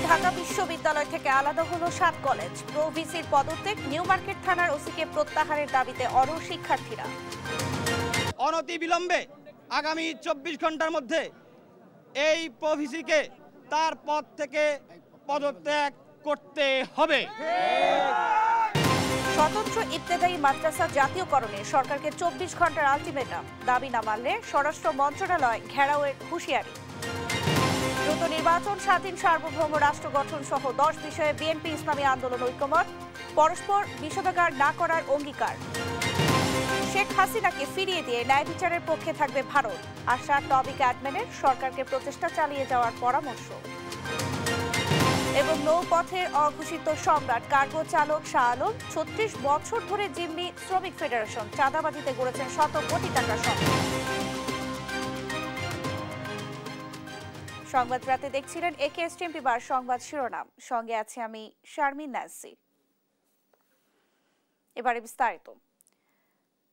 ঢাকা বিশ্ববিদ্যালয় থেকে আলাদা হলো 7 কলেজ। প্রো ভিসির পদত্যাগ, নিউ মার্কেট থানার ওসিকে প্রত্যাহারের দাবিতে অড় শিক্ষার্থীরা। অনতিবিলম্বে আগামী 24 ঘন্টার মধ্যে এই প্রো ভিসিকে তার পদ থেকে পদত্যাগ করতে হবে। স্বতন্ত্র ইবতেদায়ী মাদ্রাসা জাতীয়করণে সরকারকে 24 ঘন্টার আলটিমেটাম, দাবি না মানলে স্বরাষ্ট্র মন্ত্রণালয় ঘেরাওয়ের হুঁশিয়ারি। দ্রুত নির্বাচন, স্বাধীন সার্বভৌম রাষ্ট্র গঠন সহ 10 বিষয়ে বিএনপি ইসলামী আন্দোলন ঐক্যমত, পরস্পর বিষোদ্গার না করার অঙ্গীকার। শেখ হাসিনাকে ফিরিয়ে দিয়ে ন্যায় বিচারের পক্ষে থাকবে ভারত, আশা টবি ক্যাডম্যানের, সরকারকে প্রচেষ্টা চালিয়ে যাওয়ার পরামর্শ। এবং নৌপথের অঘোষিত সম্রাট কার্গো চালক শাহ আলম 36 বছর ধরে জিম্মি শ্রমিক ফেডারেশন, চাঁদাবাজিতে গড়েছেন শত কোটি টাকার সম্পদ। সংবাদ রাতে দেখছিলেন একেএসটিএমপি বার সংবাদ শিরোনাম, সঙ্গে আছে আমি শারমিন নাসি। এবারে বিস্তারিত।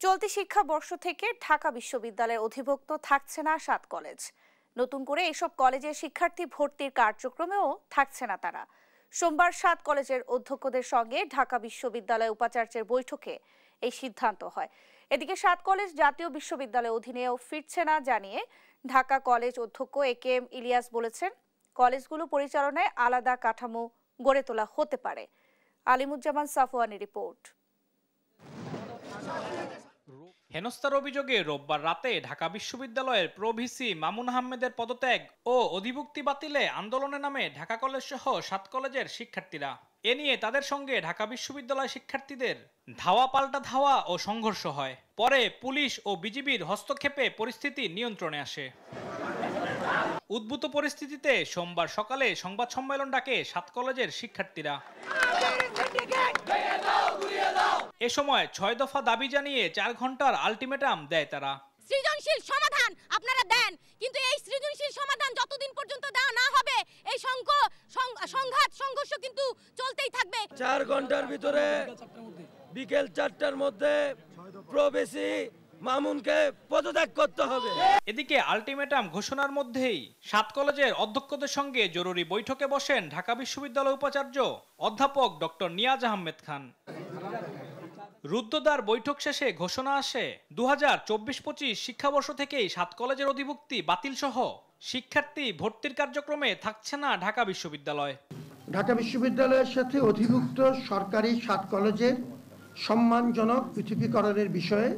চলতি শিক্ষাবর্ষ থেকে ঢাকা বিশ্ববিদ্যালয়ের অধিভুক্ত থাকছে না 7 কলেজ। নতুন করে এসব কলেজে শিক্ষার্থী ভর্তির কার্যক্রমেও থাকছে না তারা। সোমবার 7 কলেজের অধ্যক্ষদের সঙ্গে ঢাকা বিশ্ববিদ্যালয় উপাচার্যের বৈঠকে এই সিদ্ধান্ত হয়। এদিকে 7 কলেজ জাতীয় বিশ্ববিদ্যালয়ের অধীনেও ফিরছে না জানিয়ে ঢাকা কলেজ অধ্যক্ষ একেএম ইলিয়াস বলেছেন, কলেজগুলো পরিচালনায় আলাদা কাঠামো গড়ে তোলা হতে পারে। আলিমুজ্জামান সাফওয়ানের রিপোর্ট। হেনস্থার অভিযোগে রোববার রাতে ঢাকা বিশ্ববিদ্যালয়ের প্রো ভিসি মামুন আহমেদের পদত্যাগ ও অধিভুক্তি বাতিলে আন্দোলনে নামে ঢাকা কলেজ সহ 7 কলেজের শিক্ষার্থীরা। এ নিয়ে তাদের সঙ্গে ঢাকা বিশ্ববিদ্যালয় শিক্ষার্থীদের ধাওয়া পাল্টা ধাওয়া ও সংঘর্ষ হয়। পরে পুলিশ ও বিজিবির হস্তক্ষেপে পরিস্থিতি নিয়ন্ত্রণে আসে। উদ্ভূত পরিস্থিতিতে সোমবার সকালে সংবাদ সম্মেলন ডাকে 7 কলেজের শিক্ষার্থীরা। এ সময় 6 দফা দাবি জানিয়ে 4 ঘন্টার আলটিমেটাম দেয় তারা। সৃজনশীল সমাধান আপনারা দেন, কিন্তু এই সৃজনশীল সমাধান যতদিন পর্যন্ত দেওয়া না হবে এই সংঘাত সংঘর্ষ কিন্তু চলতেই থাকবে। 4 ঘন্টার ভিতরে বিকেল 4টার মধ্যে প্রো ভিসি মামুনকে পদত্যাগ করতে হবে। এদিকে আলটিমেটাম ঘোষণার মধ্যেই 7 কলেজের অধ্যক্ষদের সঙ্গে জরুরি বৈঠকে বসেন ঢাকা বিশ্ববিদ্যালয় উপাচার্য অধ্যাপক ডক্টর নিয়াজ আহমেদ খান। রুদ্ধদ্বার বৈঠক শেষে ঘোষণা আসে 2024-25 শিক্ষাবর্ষ থেকেই 7 কলেজের অধিভুক্তি বাতিল সহ শিক্ষার্থী ভর্তির কার্যক্রমে থাকছে না ঢাকা বিশ্ববিদ্যালয়। ঢাকা বিশ্ববিদ্যালয়ের সাথে অধিভুক্ত সরকারি 7 কলেজের সম্মানজনক পৃথকীকরণের বিষয়ে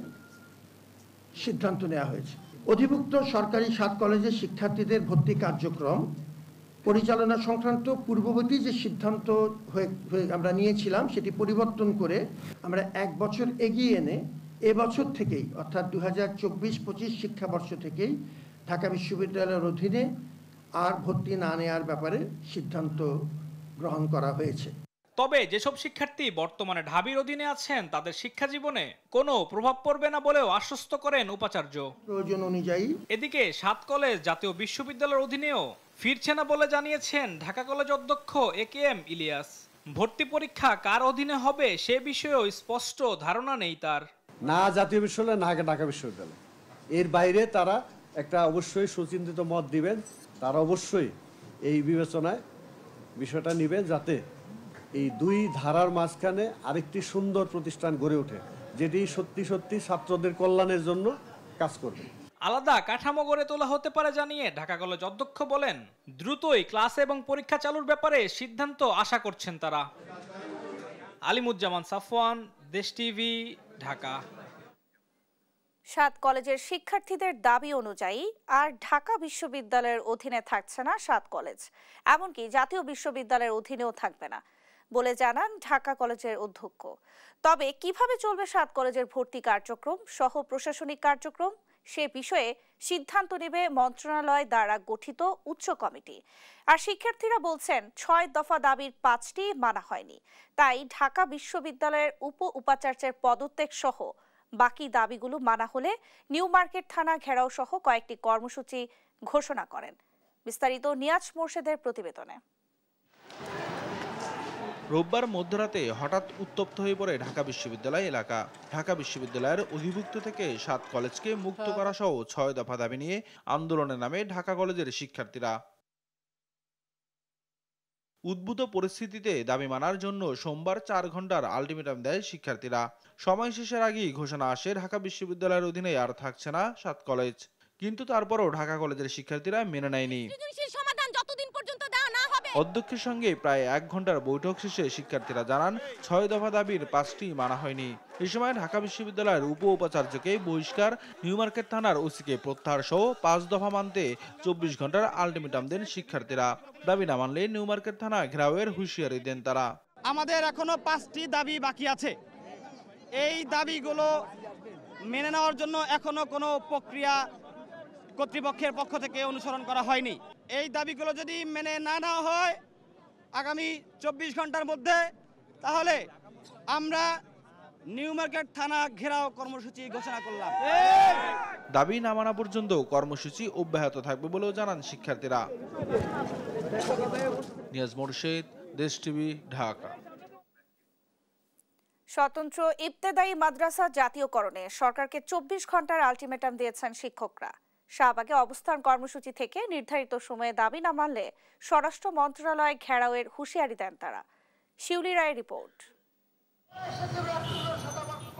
সিদ্ধান্ত নেওয়া হয়েছে। অধিভুক্ত সরকারি 7 কলেজের শিক্ষার্থীদের ভর্তি কার্যক্রম পরিচালনা সংক্রান্ত পূর্ববর্তী যে সিদ্ধান্ত আমরা নিয়েছিলাম সেটি পরিবর্তন করে আমরা 1 বছর এগিয়ে এনে এবছর থেকেই অর্থাৎ 2024-25 শিক্ষাবর্ষ থেকেই ঢাকা বিশ্ববিদ্যালয়ের অধীনে আর ভর্তি না নেওয়ার ব্যাপারে সিদ্ধান্ত গ্রহণ করা হয়েছে। তবে যেসব শিক্ষার্থী বর্তমানে ঢাবির অধীনে আছেন তাদের শিক্ষা জীবনে কোনো প্রভাব পড়বে না বলেও আশ্বস্ত করেন উপাচার্য। প্রয়োজন অনুযায়ী এদিকে 7 কলেজ জাতীয় বিশ্ববিদ্যালয়ের অধীনেও ফিরছে না বলে জানিয়েছেন ঢাকা কলেজ অধ্যক্ষ একেএম ইলিয়াস। ভর্তি পরীক্ষা কার অধীনে হবে সে বিষয়েও স্পষ্ট ধারণা নেই তার। না জাতীয় বিশ্ববিদ্যালয় না ঢাকা বিশ্ববিদ্যালয়, এর বাইরে তারা একটা অবশ্যই সুচিন্তিত মত দিবেন। তারা অবশ্যই এই বিবেচনায় বিষয়টা নেবেন যাতে এই 2 ধারার মাঝখানে আরেকটি সুন্দর প্রতিষ্ঠান গড়ে ওঠে, যেটি সত্যি সত্যি ছাত্রদের কল্যাণের জন্য কাজ করবে। আলাদা কাঠামো গড়ে তোলা হতে পারে জানিয়ে ঢাকা কলেজ অধ্যক্ষ বলেন, দ্রুতই ক্লাস এবং পরীক্ষা চালুর ব্যাপারে সিদ্ধান্ত আশা করছেন তারা। আলিমুজ্জামান সাফওয়ান, দেশ টিভি, ঢাকা। 7 কলেজের শিক্ষার্থীদের দাবি অনুযায়ী আর ঢাকা বিশ্ববিদ্যালয়ের অধীনে থাকছে না 7 কলেজ, এমনকি জাতীয় বিশ্ববিদ্যালয়ের অধীনেও থাকবে না বলে জানান ঢাকা কলেজের অধ্যক্ষ। তবে কিভাবে চলবে 7 কলেজের ভর্তি কার্যক্রম সহ প্রশাসনিক কার্যক্রম সে বিষয়ে সিদ্ধান্ত নেবে মন্ত্রণালয় দ্বারা গঠিত উচ্চ কমিটি। আর শিক্ষার্থীরা বলছেন 6 দফা দাবির 5টি মানা হয়নি, তাই ঢাকা বিশ্ববিদ্যালয়ের উপাচার্যের পদত্যাগ সহ বাকি দাবিগুলো মানা হলে নিউ মার্কেট থানা ঘেরাও সহ কয়েকটি কর্মসূচি ঘোষণা করেন। বিস্তারিত নিয়াজ মোর্শেদের প্রতিবেদনে। রোববার মধ্যরাতে হঠাৎ উত্তপ্ত হয়ে পড়ে ঢাকা বিশ্ববিদ্যালয় এলাকা। ঢাকা বিশ্ববিদ্যালয়ের অধিভুক্ত থেকে 7 কলেজকে মুক্ত করা সহ 6 দফা দাবি নিয়ে আন্দোলনে নামে ঢাকা কলেজের শিক্ষার্থীরা। উদ্ভূত পরিস্থিতিতে দাবি মানার জন্য সোমবার 4 ঘন্টার আলটিমেটাম দেয় শিক্ষার্থীরা। সময় শেষের আগেই ঘোষণা আসে ঢাকা বিশ্ববিদ্যালয়ের অধীনে আর থাকছে না 7 কলেজ। কিন্তু তারপরও ঢাকা কলেজের শিক্ষার্থীরা মেনে নেয়নি। অধ্যক্ষের সঙ্গে প্রায় 1 ঘন্টার বৈঠক শেষে শিক্ষার্থীরা জানান 6 দফা দাবির 5টি মানা হয়নি। এই সময় ঢাকা বিশ্ববিদ্যালয়ের উপাচার্যকে বহিষ্কার, নিউ মার্কেট থানার ওসিকে প্রত্যাহার সহ 5 দফা মানতে 24 ঘন্টার আলটিমেটাম দেন শিক্ষার্থীরা। দাবি না মানলে নিউ মার্কেট থানা ঘেরাওয়ের হুঁশিয়ারি দেন তারা। আমাদের এখনো 5টি দাবি বাকি আছে। এই দাবিগুলো মেনে নেওয়ার জন্য এখনো কোনো প্রক্রিয়া কর্তৃপক্ষের পক্ষ থেকে অনুসরণ করা হয়নি। এই দাবিগুলো যদি মেনে না নেওয়া হয় আগামী 24 ঘন্টার মধ্যে, তাহলে আমরা নিউ মার্কেট থানা ঘেরাও কর্মসূচি ঘোষণা করলাম। দাবি না মানা পর্যন্ত কর্মসূচি অব্যাহত থাকবে বলেও জানান শিক্ষার্থীরা। নিয়াজ মোরশেদ, দেশ টিভি, ঢাকা। স্বতন্ত্র ইবতেদায়ী মাদ্রাসা জাতীয়করণে সরকারকে 24 ঘন্টার আলটিমেটাম দিয়েছেন শিক্ষকরা। শাহবাগে অবস্থান কর্মসূচি থেকে নির্ধারিত সময়ে দাবি না মানলে স্বরাষ্ট্র মন্ত্রণালয় ঘেরাওয়ের হুঁশিয়ারি দেন তারা। শিউলি রায়ের রিপোর্ট।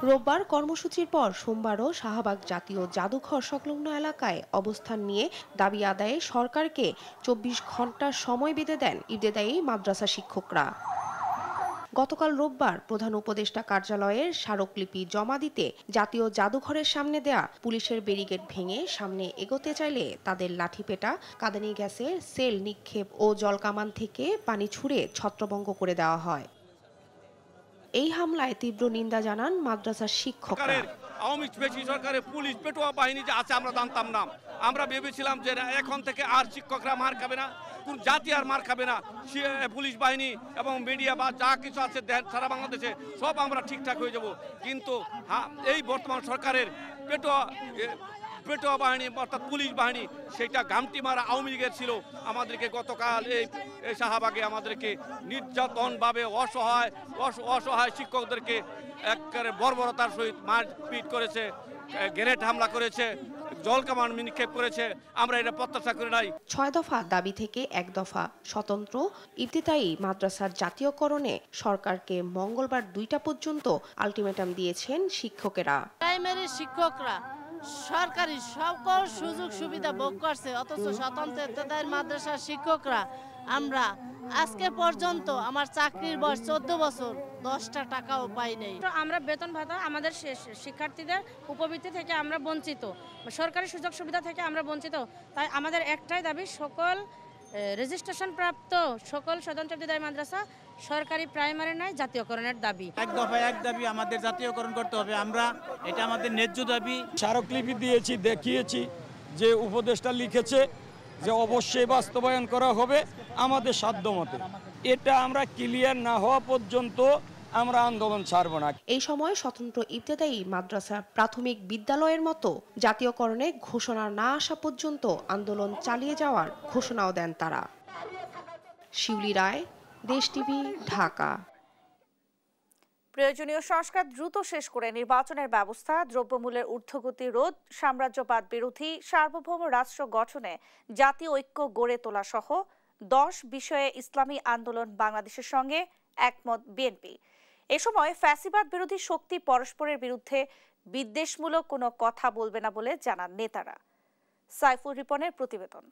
রোববার কর্মসূচির পর সোমবারও শাহবাগ জাতীয় জাদুঘর সংলগ্ন এলাকায় অবস্থান নিয়ে দাবি আদায়ে সরকারকে 24 ঘন্টার সময় বেঁধে দেন ইবতেদায়ী মাদ্রাসা শিক্ষকরা। গতকাল রোববার প্রধান উপদেষ্টা কার্যালয়ের স্মারকলিপি জমা দিতে জাতীয় জাদুঘরের সামনে দেয়া পুলিশের ব্যারিকেড ভেঙে সামনে এগোতে চাইলে তাদের লাঠিপেটা, কাঁদানি গ্যাসের সেল নিক্ষেপ ও জলকামান থেকে পানি ছুড়ে ছত্রভঙ্গ করে দেওয়া হয়। এই হামলায় তীব্র নিন্দা জানান মাদ্রাসার শিক্ষকরা। আওয়ামী সরকারের পুলিশ পেটোয়া বাহিনী যে আছে আমরা জানতাম না। আমরা ভেবেছিলাম যে এখন থেকে আর শিক্ষকরা মার খাবে না, কোন জাতি আর মার খাবে না। পুলিশ বাহিনী এবং মিডিয়া বা যা কিছু আছে সারা বাংলাদেশে সব আমরা ঠিকঠাক হয়ে যাব। কিন্তু এই বর্তমান সরকারের পেটোয়া বাহিনী অর্থাৎ পুলিশ বাহিনী সেটা গামটি মারা আওয়ামী লীগের ছিল। আমাদেরকে গতকাল এই শাহবাগে আমাদেরকে নির্যাতনভাবে অসহায় শিক্ষকদেরকে একেবারে বর্বরতার সহিত মারপিট করেছে, গ্রেনেড হামলা করেছে, জলকামান নিক্ষেপ করেছে। আমরা এটা প্রত্যাশা করে নাই। 6 দফা দাবি থেকে 1 দফা স্বতন্ত্র ইবতেদায়ী মাদ্রাসার জাতীয়করণে সরকারকে মঙ্গলবার 2টা পর্যন্ত আলটিমেটাম দিয়েছেন শিক্ষকেরা। প্রাইমারি শিক্ষকরা সরকারি সকল সুযোগ সুবিধা ভোগ করছে, অথচ স্বতন্ত্র ইবতেদায়ী মাদ্রাসার শিক্ষকরা আমরা আজকে পর্যন্ত আমার চাকরির বয়স 14 বছর, 10টা টাকাও পাই নাই। আমরা বেতন ভাতা আমাদের শিক্ষার্থীদের উপবৃত্তি থেকে আমরা বঞ্চিত, সরকারি সুযোগ সুবিধা থেকে আমরা বঞ্চিত। তাই আমাদের একটাই দাবি, সকল রেজিস্ট্রেশন প্রাপ্ত সকল স্বতন্ত্র ইবতেদায়ী মাদ্রাসা সরকারি প্রাইমারি নয় জাতীয়করণের দাবি। এক দফায় এক দাবি আমাদের জাতীয়করণ করতে হবে। আমরা এটা আমাদের ন্যায্য দাবি। স্মারকলিপি দিয়েছি, দেখিয়েছি যে উপদেষ্টা লিখেছে যে অবশ্যই বাস্তবায়ন করা হবে আমাদের সাধ্যমতে। এটা আমরা ক্লিয়ার না হওয়া পর্যন্ত আমরা আন্দোলন ছাড়ব না। এই সময় স্বতন্ত্র ইবতেদায়ী মাদ্রাসা প্রাথমিক বিদ্যালয়ের মতো জাতীয়করণে ঘোষণা না আসা পর্যন্ত আন্দোলন চালিয়ে যাওয়ার ঘোষণাও দেন তারা। শিউলি রায়, দেশ টিভি, ঢাকা। প্রয়োজনীয় সংস্কার দ্রুত শেষ করে নির্বাচনের ব্যবস্থা, দ্রব্যমূল্যের ঊর্ধ্বগতি রোধ, সাম্রাজ্যবাদ বিরোধী সার্বভৌম রাষ্ট্র গঠনে জাতীয় ঐক্য গড়ে তোলা সহ 10 বিষয়ে ইসলামী আন্দোলন বাংলাদেশের সঙ্গে একমত বিএনপি। এ সময় ফ্যাসিবাদ বিরোধী শক্তি পরস্পরের বিরুদ্ধে বিদ্বেষমূলক কোনো কথা বলবে না বলে জানান নেতারা। সাইফুর রিপনের প্রতিবেদন।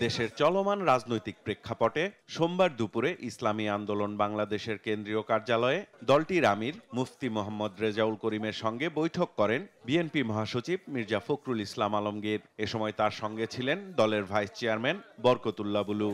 দেশের চলমান রাজনৈতিক প্রেক্ষাপটে সোমবার দুপুরে ইসলামী আন্দোলন বাংলাদেশের কেন্দ্রীয় কার্যালয়ে দলটির আমির মুফতি মোহাম্মদ রেজাউল করিমের সঙ্গে বৈঠক করেন বিএনপি মহাসচিব মির্জা ফখরুল ইসলাম আলমগীর। এ সময় তার সঙ্গে ছিলেন দলের ভাইস চেয়ারম্যান বরকতুল্লাহ বুলু।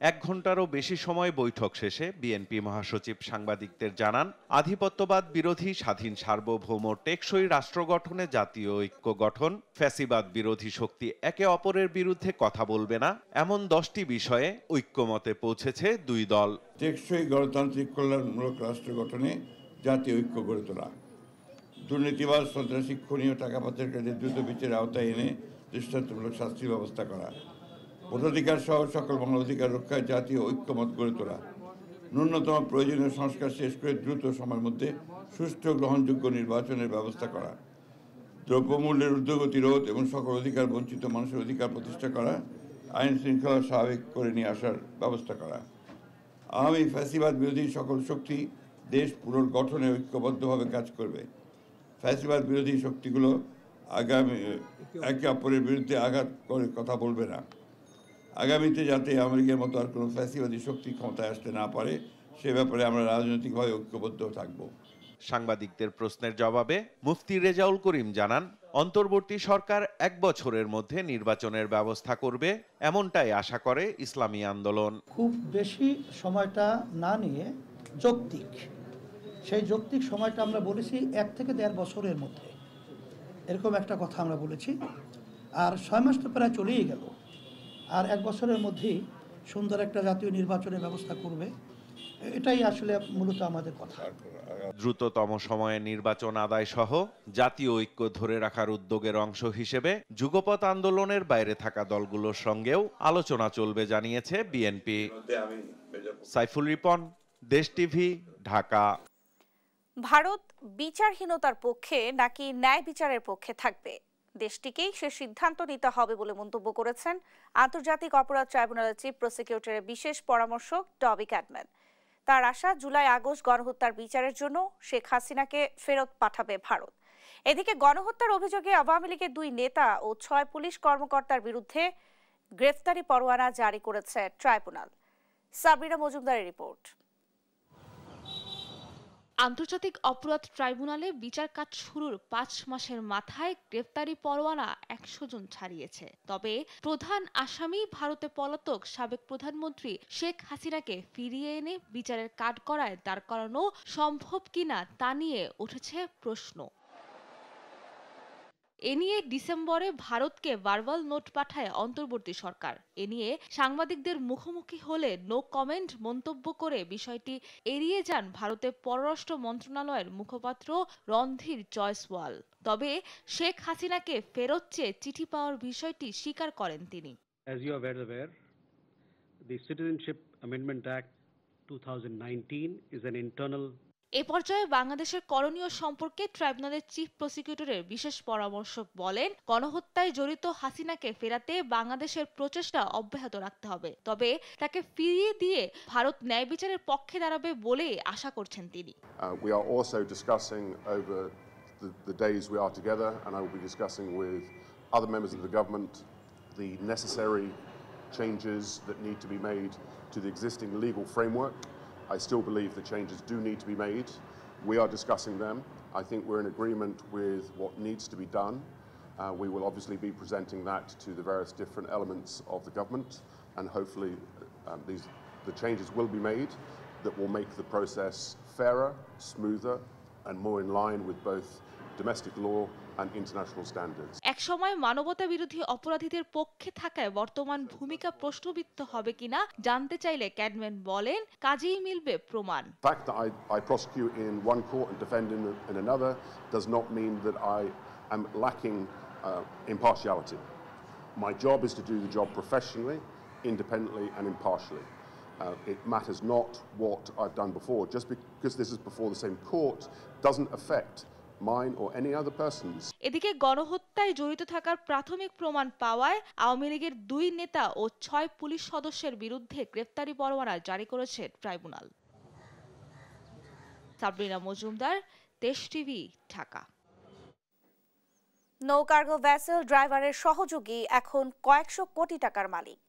1 ঘন্টারও বেশি সময় বৈঠক শেষে বিএনপি মহাসচিব সাংবাদিকদের জানান, আধিপত্যবাদ বিরোধী স্বাধীন সার্বভৌম টেকসই রাষ্ট্র গঠনে জাতীয় ঐক্য গঠন, ফ্যাসিবাদ বিরোধী শক্তি একে অপরের বিরুদ্ধে কথা বলবে না, এমন 10টি বিষয়ে ঐক্যমতে পৌঁছেছে দুই দল। টেকসই গণতান্ত্রিক কল্যাণমূলক রাষ্ট্র গঠনে জাতীয় ঐক্য গড়ে তোলা, দুর্নীতিবাজ সন্ত্রাসী খুনি ও টাকা পাচারকারীদের দ্রুত বিচারের আওতায় এনে দৃষ্টান্তমূলক শাস্তির ব্যবস্থা করা, ভোটাধিকার সহ সকল মানবাধিকার রক্ষায় জাতীয় ঐক্যমত গড়ে তোলা, ন্যূনতম প্রয়োজনীয় সংস্কার শেষ করে দ্রুত সময়ের মধ্যে সুষ্ঠু গ্রহণযোগ্য নির্বাচনের ব্যবস্থা করা, দ্রব্যমূল্যের ঊর্ধ্বগতি রোধ এবং সকল অধিকার বঞ্চিত মানুষের অধিকার প্রতিষ্ঠা করা, আইন শৃঙ্খলা স্বাভাবিক করে নিয়ে আসার ব্যবস্থা করা। আওয়ামী ফ্যাসিবাদ বিরোধী সকল শক্তি দেশ পুনর্গঠনে ঐক্যবদ্ধভাবে কাজ করবে। ফ্যাসিবাদ বিরোধী শক্তিগুলো একে অপরের বিরুদ্ধে আঘাত করে কথা বলবে না। আগামীতে যাতে আমেরিকার মতো আর কোনো ফ্যাসিবাদী শক্তি ক্ষমতায় আসতে না পারে সে ব্যাপারে আমরা রাজনৈতিকভাবে ঐক্যবদ্ধ থাকব। সাংবাদিকদের প্রশ্নের জবাবে মুফতি রেজাউল করিম জানান, অন্তর্বর্তী সরকার 1 বছরের মধ্যে নির্বাচনের ব্যবস্থা করবে, এমনটাই আশা করে ইসলামী আন্দোলন। খুব বেশি সময়টা না নিয়ে যৌক্তিক, সেই যৌক্তিক সময়টা আমরা বলেছি 1 থেকে 1.5 বছরের মধ্যে, এরকম একটা কথা আমরা বলেছি। আর 6 মাস তো প্রায় চলেই গেল, আর 1 বছরের মধ্যেই সুন্দর একটা জাতীয় নির্বাচনের ব্যবস্থা করবে, এটাই আসলে মূলত আমাদের কথা। দ্রুততম সময়ে নির্বাচন আদায় সহ জাতীয় ঐক্য ধরে রাখার উদ্যোগের অংশ হিসেবে যুগপৎ আন্দোলনের বাইরে থাকা দলগুলোর সঙ্গেও আলোচনা চলবে জানিয়েছে বিএনপি। সাইফুল রিপন, দেশ টিভি, ঢাকা। ভারত বিচারহীনতার পক্ষে নাকি ন্যায় বিচারের পক্ষে থাকবে, দেশটিকেই সে সিদ্ধান্ত নিতে হবে বলে মন্তব্য করেছেন আন্তর্জাতিক অপরাধ ট্রাইব্যুনালের চিফ প্রসিকিউটরের বিশেষ পরামর্শক টবি ক্যাডম্যান। তার আশা, জুলাই-আগস্ট গণহত্যার বিচারের জন্য শেখ হাসিনাকে ফেরত পাঠাবে ভারত। এদিকে গণহত্যার অভিযোগে আওয়ামী লীগের 2 নেতা ও 6 পুলিশ কর্মকর্তার বিরুদ্ধে গ্রেফতারি পরোয়ানা জারি করেছে ট্রাইব্যুনাল। সাবরিনা মজুমদারের রিপোর্ট। আন্তর্জাতিক অপরাধ ট্রাইব্যুনালে বিচার কাজ শুরুর 5 মাসের মাথায় গ্রেফতারি পরোয়ানা 100 জন ছাড়িয়েছে। তবে প্রধান আসামি ভারতে পলাতক সাবেক প্রধানমন্ত্রী শেখ হাসিনাকে ফিরিয়ে এনে বিচারের কাঠগড়ায় দাঁড় করানো সম্ভব কিনা তা নিয়ে উঠেছে প্রশ্ন। এ নিয়ে ডিসেম্বরে ভারতকে ভার্বাল নোট পাঠায় অন্তর্বর্তী সরকার। এ নিয়ে সাংবাদিকদের মুখোমুখি হলে নো কমেন্ট মন্তব্য করে বিষয়টি এড়িয়ে যান ভারতের পররাষ্ট্র মন্ত্রণালয়ের মুখপাত্র রণধীর জয়সওয়াল। তবে শেখ হাসিনাকে ফেরত চেয়ে চিঠি পাওয়ার বিষয়টি স্বীকার করেন তিনি। As you are well aware, the Citizenship Amendment Act 2019 is an internal এ পর্যায়ে বাংলাদেশের করণীয় সম্পর্কে ট্রাইব্যুনালের চিফ প্রসিকিউটরের বিশেষ পরামর্শক বলেন, গণহত্যায় জড়িত হাসিনাকে ফেরাতে বাংলাদেশের প্রচেষ্টা অব্যাহত রাখতে হবে, তবে তাকে ফিরিয়ে দিয়ে ভারত ন্যায় বিচারের পক্ষে দাঁড়াবে বলে আশা করছেন তিনি। We are also discussing over the days we are together, and I will be discussing with other members of the government the necessary changes that need to be made to the existing legal framework. I still believe the changes do need to be made. We are discussing them. I think we're in agreement with what needs to be done. We will obviously be presenting that to the various different elements of the government, and hopefully the changes will be made that will make the process fairer, smoother, and more in line with both domestic law and international standards. এক সময় মানবতা বিরোধী অপরাধীদের পক্ষে থাকায় বর্তমান ভূমিকা প্রশ্নবিদ্ধ হবে কিনা জানতে চাইলে ক্যাডম্যান বলেন, কাজেই মিলবে প্রমাণ। The fact that I prosecute in one court and defend in another does not mean that I am lacking impartiality. My job is to do the job professionally, independently, and impartially. It matters not what I've done before. Just because this is before the same court doesn't affect mine or any other person's. এদিকে গণহত্যায় জড়িত থাকার প্রাথমিক প্রমাণ পাওয়ায় আওয়ামী লীগের 2 নেতা ও 6 police সদস্যের বিরুদ্ধে গ্রেফতারি পরোয়ানা জারি করেছে ট্রাইব্যুনাল। সাবরিনা মজুমদার, দেশ টিভি, ঢাকা। নৌকার্গো ভেসেল ড্রাইভারের সহযোগী এখন কয়েকশো কোটি টাকার মালিক।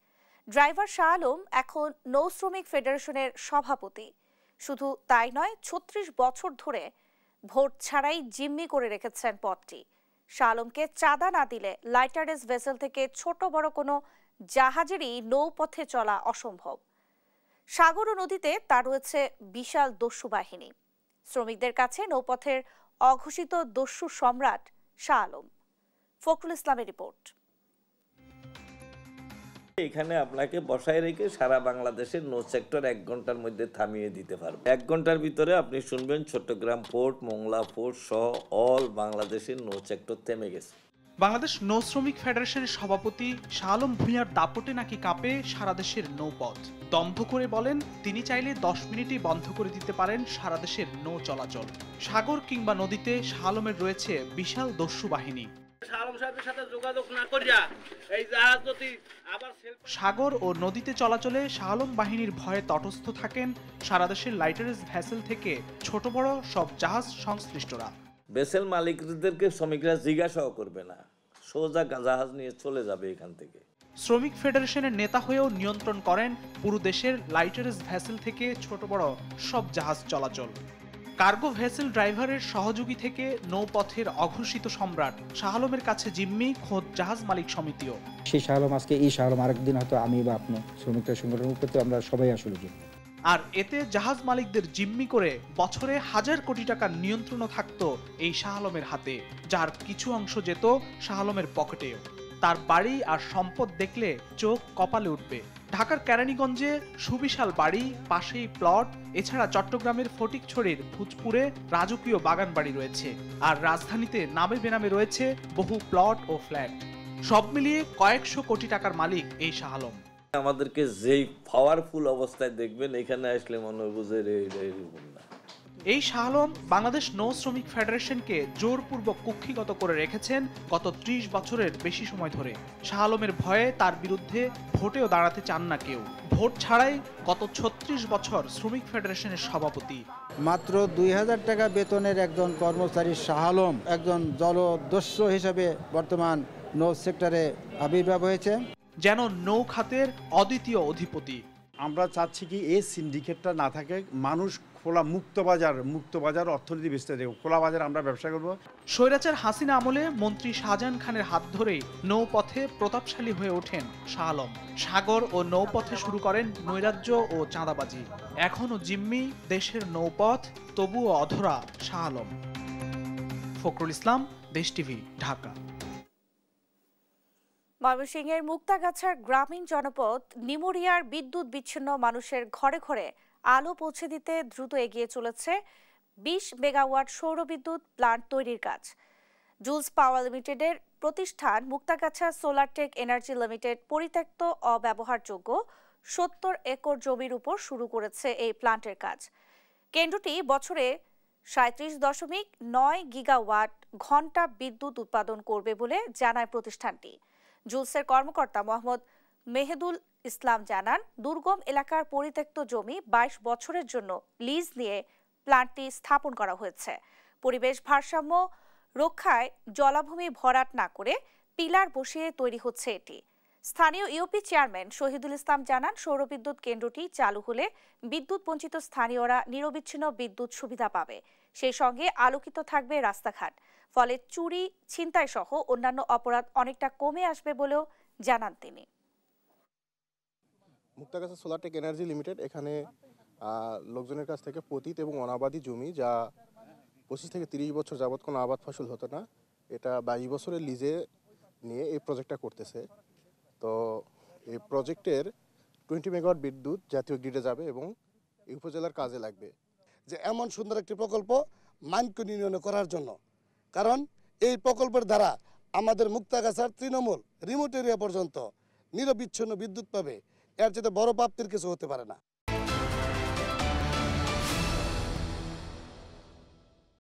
ড্রাইভার শাহ আলম এখন নৌ শ্রমিক ফেডারেশনের সভাপতি। শুধু তাই নয়, 36 বছর ধরে ভোট ছাড়াই জিম্মি করে রেখেছেন পদটি। শাহ আলমকে চাঁদা না দিলে লাইটারেস ভেসেল থেকে ছোট বড় কোনো জাহাজেরই নৌপথে চলা অসম্ভব। সাগর ও নদীতে তার রয়েছে বিশাল দস্যু বাহিনী। শ্রমিকদের কাছে নৌপথের অঘোষিত দস্যু সম্রাট শাহ আলম। ফখরুল ইসলামের রিপোর্ট। এখানে আপনাকে বসায় রেখে সারা বাংলাদেশের নৌ সেক্টর 1 ঘন্টার মধ্যে থামিয়ে দিতে পারবে। 1 ঘন্টার ভিতরে আপনি শুনবেন চট্টগ্রাম পোর্ট, মোংলা পোর্ট সহ অল বাংলাদেশের নৌ সেক্টর থেমে গেছে। বাংলাদেশ নৌ শ্রমিক ফেডারেশনের সভাপতি শাহ আলম ভূঁইয়ার দাপটে নাকি কাঁপে সারা দেশের নৌপথ। দম্ভ করে বলেন তিনি চাইলে 10 মিনিটই বন্ধ করে দিতে পারেন সারা দেশের নৌ চলাচল। সাগর কিংবা নদীতে শাহ আলমের রয়েছে বিশাল দস্যু বাহিনী। সাগর ও নদীতে চলাচলে শাহ আলম বাহিনীর ভয়ে তটস্থ থাকেন সারা দেশের লাইটারেজ ভেসেল থেকে ছোট বড় সব জাহাজ সংশ্লিষ্টরা। ভেসেল মালিকদেরকে শ্রমিকরা জিজ্ঞাসাও করবে না, সোজা জাহাজ নিয়ে চলে যাবে এখান থেকে। শ্রমিক ফেডারেশনের নেতা হয়েও নিয়ন্ত্রণ করেন পুরো দেশের লাইটারেজ ভেসেল থেকে ছোট বড় সব জাহাজ চলাচল। কার্গো ভেসেল ড্রাইভারের সহযোগী থেকে নৌপথের অঘোষিত সম্রাট শাহ আলমের কাছে জিম্মি খোদ জাহাজ মালিক সমিতিও। সেই শাহ আলম আজকে এই শাহ আলম, আরেকদিন হয়তো আমি বা আপনি শ্রমিকদের সংগঠনের উপরে আমরা সবাই আসলে যুক্ত। আর এতে জাহাজ মালিকদের জিম্মি করে বছরে 1000 কোটি টাকার নিয়ন্ত্রণও থাকতো এই শাহ আলমের হাতে, যার কিছু অংশ যেত শাহ আলমের পকেটেও। তার বাড়ি আর সম্পদ দেখলে চোখ কপালে উঠবে। ঢাকার কেরানীগঞ্জে সুবিশাল বাড়ি, পাশেই প্লট, এছাড়া চট্টগ্রামের ফটিকছড়ির ভূতপুরে রাজকীয় বাগান বাড়ি রয়েছে। আর রাজধানীতে নামে বেনামে রয়েছে বহু প্লট ও ফ্ল্যাট। সব মিলিয়ে কয়েকশো কোটি টাকার মালিক এই শাহ আলম। আমাদেরকে যেই পাওয়ারফুল অবস্থায় দেখবেন এখানে আসলে মনে বুঝে না। এই শাহ আলম বাংলাদেশ নৌ শ্রমিক ফেডারেশনকে জোরপূর্বক কুক্ষিগত করে রেখেছেন গত 30 বছরের বেশি সময় ধরে। শাহ আলমের ভয়ে তার বিরুদ্ধে ভোটেও দাঁড়াতে চান না কেউ। ভোট ছাড়াই গত 36 বছর শ্রমিক ফেডারেশনের সভাপতি। মাত্র 2000 টাকা বেতনের একজন কর্মচারী শাহ আলম একজন জলদস্যু হিসেবে বর্তমান নৌ সেক্টরে আবির্ভাব হয়েছে, যেন নৌ খাতের অদ্বিতীয় অধিপতি। আমরা চাচ্ছি কি এই সিন্ডিকেটটা না থাকে, মানুষ খোলা মুক্ত বাজার অর্থনীতি বিস্তার দেব, খোলা বাজার আমরা ব্যবসা করব। স্বৈরাচার হাসিনা আমলে মন্ত্রী শাহজাহান খানের হাত ধরেই নৌপথে প্রতাপশালী হয়ে ওঠেন শাহ আলম। সাগর ও নৌপথে শুরু করেন নৈরাজ্য ও চাঁদাবাজি। এখনো জিম্মি দেশের নৌপথ, তবুও অধরা শাহ আলম। ফখরুল ইসলাম, দেশ টিভি, ঢাকা। ময়মনসিংহের মুক্তাগাছার গ্রামীণ জনপদ নিমুরিয়ার বিদ্যুৎ বিচ্ছিন্ন মানুষের ঘরে ঘরে আলো পৌঁছে দিতে দ্রুত এগিয়ে চলেছে 20 মেগাওয়াট সৌর বিদ্যুৎ প্লান্ট তৈরির কাজ। জুলস পাওয়ার লিমিটেডের প্রতিষ্ঠান Muktagacha solar tech energy limited পরিত্যক্ত অব্যবহারযোগ্য 70 একর জমির উপর শুরু করেছে এই প্লান্টের কাজ। কেন্দ্রটি বছরে 37.9 গিগাওয়াট ঘন্টা বিদ্যুৎ উৎপাদন করবে বলে জানায় প্রতিষ্ঠানটি। জুলসের কর্মকর্তা মোহাম্মদ মেহেদুল ইসলাম জানান, দুর্গম এলাকার পরিত্যক্ত জমি 22 বছরের জন্য লিজ নিয়ে প্লান্টটি স্থাপন করা হয়েছে। পরিবেশ ভারসাম্য রক্ষায় জলাভূমি ভরাট না করে পিলার বসিয়ে তৈরি হচ্ছে এটি। স্থানীয় ইউপি চেয়ারম্যান শহীদুল ইসলাম জানান, সৌরবিদ্যুৎ কেন্দ্রটি চালু হলে বিদ্যুৎ বঞ্চিত স্থানীয়রা নিরবিচ্ছিন্ন বিদ্যুৎ সুবিধা পাবে। সেই সঙ্গে আলোকিত থাকবে রাস্তাঘাট, ফলে চুরি, ছিনতাই সহ অন্যান্য অপরাধ অনেকটা কমে আসবে বলেও জানান তিনি। Muktagacha solar tech energy limited এখানে লোকজনের কাছ থেকে পতিত এবং অনাবাদী জমি, যা 25 থেকে 30 বছর যাবৎ কোনো আবাদ ফসল হতো না, এটা 22 বছরের লিজে নিয়ে এই প্রজেক্টটা করতেছে। তো এই প্রজেক্টের 20 মেগাওয়াট বিদ্যুৎ জাতীয় গ্রিডে যাবে এবং এই উপজেলার কাজে লাগবে। যে এমন সুন্দর একটি প্রকল্প মানকোন ইউনিয়নে করার জন্য, কারণ এই প্রকল্পের দ্বারা আমাদের মুক্তাগাছার তৃণমূল রিমোট এরিয়া পর্যন্ত নিরবিচ্ছিন্ন বিদ্যুৎ পাবে। এর চেয়ে বড় প্রাপ্তির কিছু হতে পারে না।